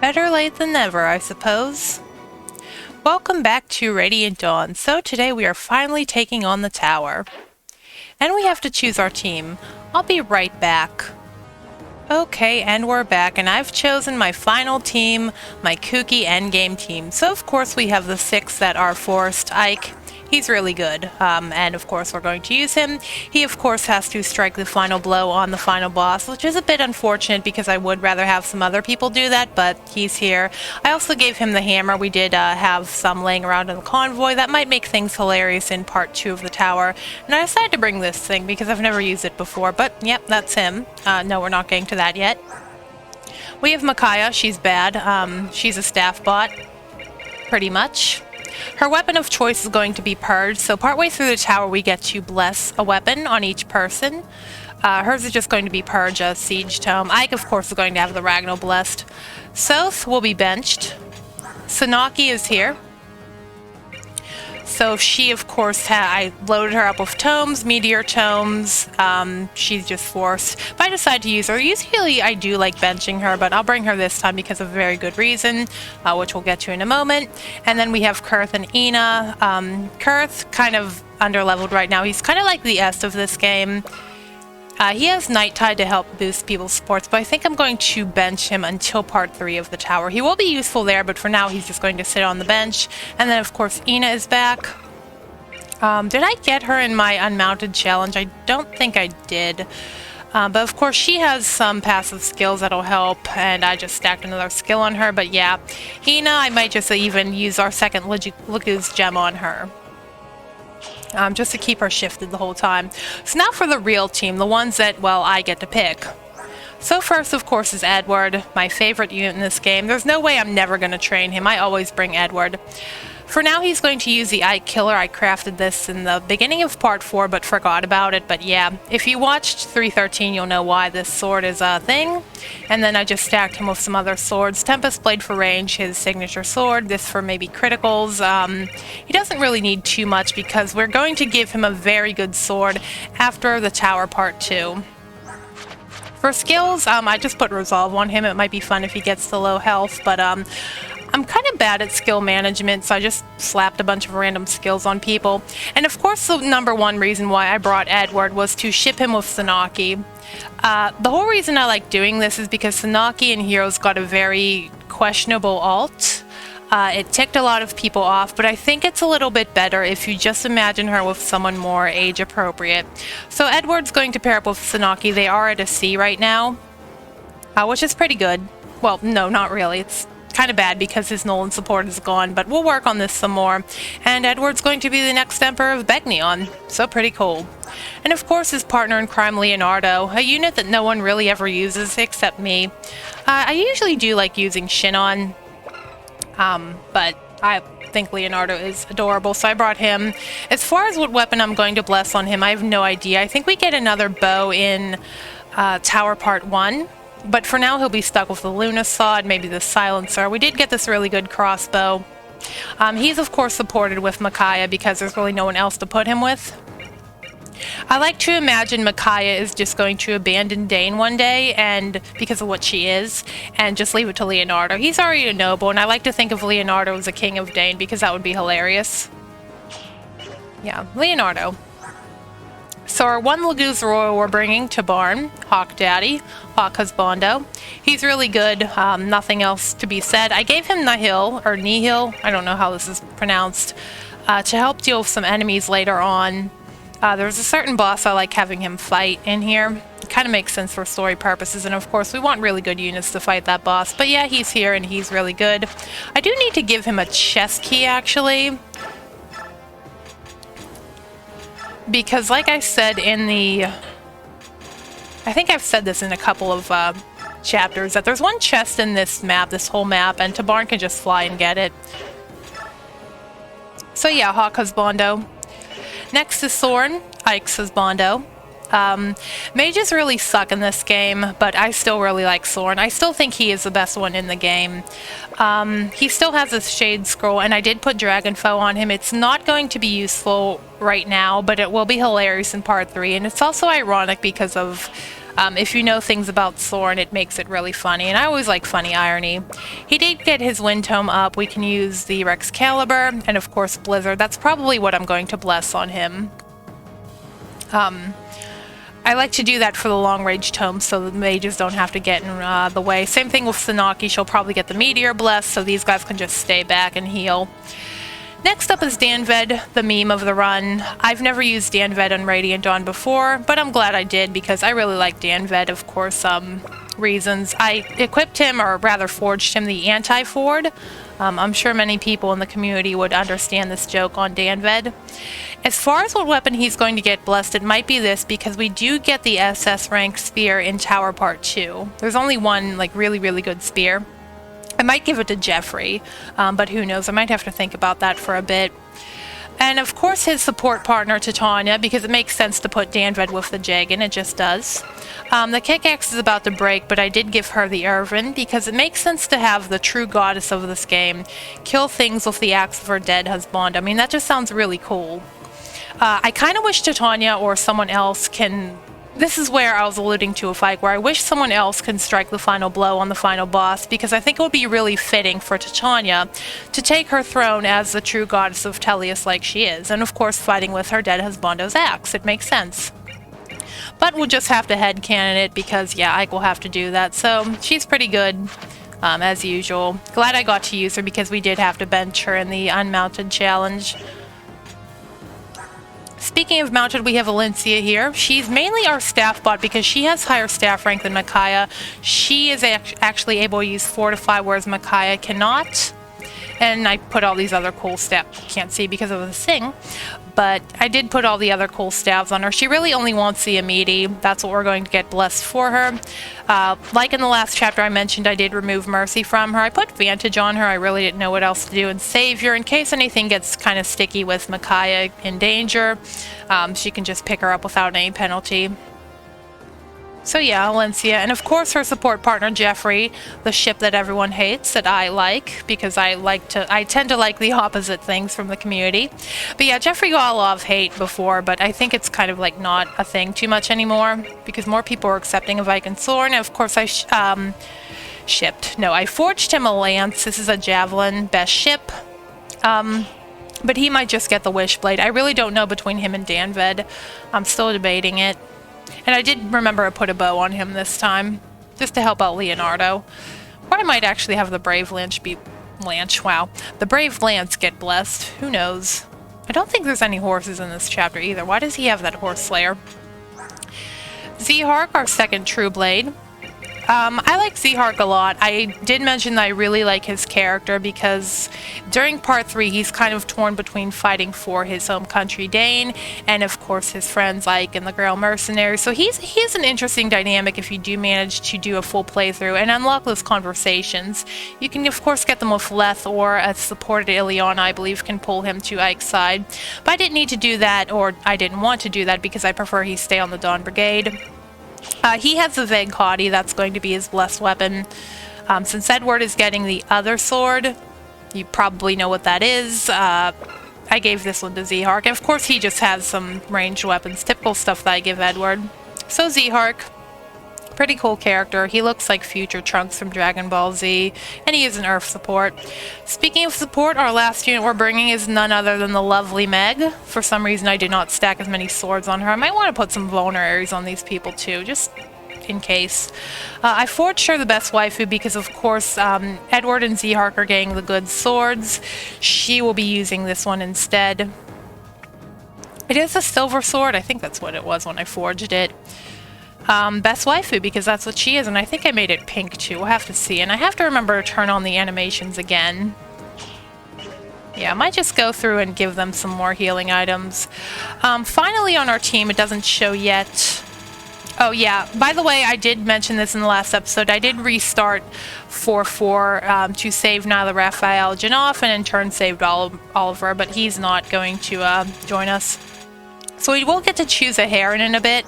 Better late than never, I suppose. Welcome back to Radiant Dawn. So today we are finally taking on the tower. And we have to choose our team. I'll be right back. Okay, and we're back, and I've chosen my final team, my kooky endgame team. So of course we have the 6 that are forced. Ike, he's really good, and of course we're going to use him. He of course has to strike the final blow on the final boss, which is a bit unfortunate because I would rather have some other people do that, but he's here. I also gave him the hammer. We did have some laying around in the convoy. That might make things hilarious in part 2 of the tower. And I decided to bring this thing because I've never used it before, but yep, that's him. No, we're not getting to that yet. We have Micaiah. She's bad. She's a staff bot, pretty much. Her weapon of choice is going to be Purge, so partway through the tower we get to bless a weapon on each person. Hers is just going to be Purge, a Siege Tome. Ike, of course, is going to have the Ragnar blessed. Soth will be benched. Sanaki is here. So she, of course, I loaded her up with tomes, meteor tomes. She's just forced. If I decide to use her, usually I do like benching her, but I'll bring her this time because of a very good reason, which we'll get to in a moment. And then we have Kurth and Ina. Kurth, kind of underleveled right now. He's kind of like the S of this game. He has Night Tide to help boost people's supports, but I think I'm going to bench him until part 3 of the tower. He will be useful there, but for now he's just going to sit on the bench. And then, of course, Ina is back. Did I get her in my unmounted challenge? I don't think I did. But of course, she has some passive skills that'll help, and I just stacked another skill on her. But yeah, Ina, I might just even use our second Lagu's gem on her. Just to keep her shifted the whole time. So now for the real team, the ones that, well, I get to pick. So first, of course, is Edward, my favorite unit in this game. There's no way I'm never going to train him. I always bring Edward. For now, he's going to use the Ike Killer. I crafted this in the beginning of part 4, but forgot about it. But yeah, if you watched 313, you'll know why this sword is a thing. And then I just stacked him with some other swords. Tempest Blade for range, his signature sword. This for maybe criticals. He doesn't really need too much because we're going to give him a very good sword after the tower part 2. For skills, I just put Resolve on him. It might be fun if he gets to low health, but I'm kind of bad at skill management, so I just slapped a bunch of random skills on people. And of course, the number one reason why I brought Edward was to ship him with Sanaki. The whole reason I like doing this is because Sanaki in Heroes got a very questionable ult. It ticked a lot of people off, but I think it's a little bit better if you just imagine her with someone more age appropriate. So Edward's going to pair up with Sanaki. They are at a C right now, which is pretty good. Well, no, not really. It's kind of bad because his Nolan support is gone, but we'll work on this some more. And Edward's going to be the next Emperor of Begnion, so pretty cool. And of course his partner in crime, Leonardo, a unit that no one really ever uses except me. I usually do like using Shinon, but I think Leonardo is adorable, so I brought him. As far as what weapon I'm going to bless on him, I have no idea. I think we get another bow in Tower Part 1. But for now, he'll be stuck with the Luna Sod, maybe the Silencer. We did get this really good crossbow. He's, of course, supported with Micaiah because there's really no one else to put him with. I like to imagine Micaiah is just going to abandon Dane one day, and because of what she is, and just leave it to Leonardo. He's already a noble, and I like to think of Leonardo as a king of Dane because that would be hilarious. Yeah, Leonardo. So our one Lagu's Royal we're bringing to Barn, Hawk Daddy, Hawk Husbando. He's really good, nothing else to be said. I gave him Nihil, or Nihil, I don't know how this is pronounced, to help deal with some enemies later on. There's a certain boss I like having him fight in here. It kind of makes sense for story purposes, and of course we want really good units to fight that boss. But yeah, he's here and he's really good. I do need to give him a chest key, actually. Because like I said in the... I think I've said this in a couple of chapters, that there's one chest in this map, this whole map, and Tabarn can just fly and get it. So yeah, Hawk Husbando. Next is Soren, Ike's Husbando. Mages really suck in this game, but I still really like Soren. I still think he is the best one in the game. He still has his Shade Scroll, and I did put Dragon Foe on him. It's not going to be useful right now, but it will be hilarious in part 3, and it's also ironic because of If you know things about Soren, it makes it really funny, and I always like funny irony. He did get his wind tome up. We can use the Excalibur, and of course Blizzard. That's probably what I'm going to bless on him. I like to do that for the long-range tomes so the mages don't have to get in the way. Same thing with Sanaki. She'll probably get the Meteor Bless, so these guys can just stay back and heal. Next up is Danved, the meme of the run. I've never used Danved on Radiant Dawn before, but I'm glad I did because I really like Danved, of course, reasons. I equipped him, or rather forged him, the Anti-Ford. I'm sure many people in the community would understand this joke on Danved. As far as what weapon he's going to get blessed, it might be this, because we do get the SS rank spear in Tower Part 2. There's only one, like, really, really good spear. I might give it to Jeffrey, but who knows, I might have to think about that for a bit. And of course his support partner, Titania, because it makes sense to put Danved with the Jagan, it just does. The Kickaxe is about to break, but I did give her the Irvin, because it makes sense to have the true goddess of this game kill things with the axe of her dead husband. I mean, that just sounds really cool. I kind of wish Titania or someone else can... This is where I was alluding to a fight where I wish someone else can strike the final blow on the final boss, because I think it would be really fitting for Titania to take her throne as the true goddess of Tellius like she is, and of course fighting with her dead husbando's axe. It makes sense. But we'll just have to headcanon it because, yeah, Ike will have to do that, so she's pretty good, as usual. Glad I got to use her because we did have to bench her in the unmounted challenge. Speaking of mounted, we have Valencia here. She's mainly our staff bot because she has higher staff rank than Micaiah. She is actually able to use Fortify, whereas Micaiah cannot. And I put all these other cool stabs. Can't see because of the thing. But I did put all the other cool stabs on her. She really only wants the Amidi. That's what we're going to get blessed for her. Like in the last chapter I mentioned, I did remove Mercy from her. I put Vantage on her. I really didn't know what else to do. And Savior, in case anything gets kind of sticky with Micaiah in danger, she can just pick her up without any penalty. So yeah, Valencia, and of course her support partner Jeffrey, the ship that everyone hates, that I like, because I tend to like the opposite things from the community. But yeah, Jeffrey got a lot of hate before, but I think it's kind of like not a thing too much anymore, because more people are accepting of Ike and Soren, and of course I forged him a lance. This is a javelin, best ship. But he might just get the Wishblade. I really don't know between him and Danved. I'm still debating it. And I did remember I put a bow on him this time, just to help out Leonardo. Or I might actually have the Brave Lance the Brave Lance get blessed. Who knows? I don't think there's any horses in this chapter either. Why does he have that Horse Slayer? Zehark, our second True Blade. I like Zehark a lot. I did mention that I really like his character because during part 3 he's kind of torn between fighting for his home country Dane and of course his friends Ike and the Grail Mercenaries. So he's an interesting dynamic if you do manage to do a full playthrough and unlock those conversations. You can of course get them with Leth, or a supported Ileana I believe can pull him to Ike's side. But I didn't need to do that, or I didn't want to do that because I prefer he stay on the Dawn Brigade. He has the Vegkhadi, that's going to be his blessed weapon. Since Edward is getting the other sword, you probably know what that is. I gave this one to Zehark. And of course he just has some ranged weapons, typical stuff that I give Edward. So Zehark, pretty cool character. He looks like future Trunks from Dragon Ball Z, and he is an Earth support. Speaking of support, our last unit we're bringing is none other than the lovely Meg. For some reason I did not stack as many swords on her. I might want to put some vulneraries on these people too, just in case. I forged her the best waifu because of course Edward and Zehark are getting the good swords. She will be using this one instead. It is a silver sword. I think that's what it was when I forged it. Best waifu, because that's what she is, and I think I made it pink too. We'll have to see, and I have to remember to turn on the animations again. Yeah, I might just go through and give them some more healing items. Finally on our team, it doesn't show yet. Oh yeah, by the way, I did mention this in the last episode. I did restart 4-4 to save neither Raphael Janoff, and in turn saved Oliver, but he's not going to join us. So we will get to choose a Heron in a bit.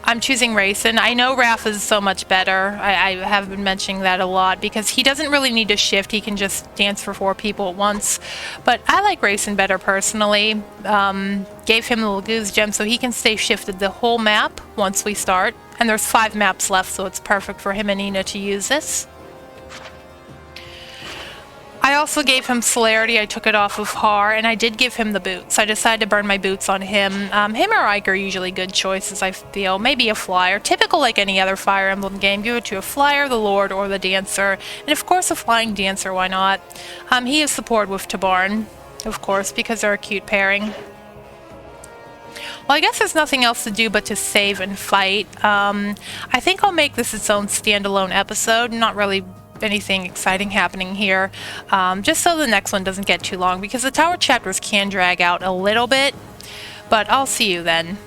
I'm choosing Rayson. I know Raph is so much better. I have been mentioning that a lot because he doesn't really need to shift. He can just dance for 4 people at once. But I like Rayson better personally. Gave him the Laguz gem so he can stay shifted the whole map once we start. And there's 5 maps left, so it's perfect for him and Nina to use this. I also gave him Celerity. I took it off of Har, and I did give him the boots. I decided to burn my boots on him. Him or Ike are usually good choices, I feel. Maybe a Flyer. Typical like any other Fire Emblem game. Give it to a Flyer, the Lord, or the Dancer. And of course a Flying Dancer, why not? He is support with Tabarn, of course, because they're a cute pairing. Well, I guess there's nothing else to do but to save and fight. I think I'll make this its own standalone episode. Not really anything exciting happening here, just so the next one doesn't get too long, because the tower chapters can drag out a little bit, but I'll see you then.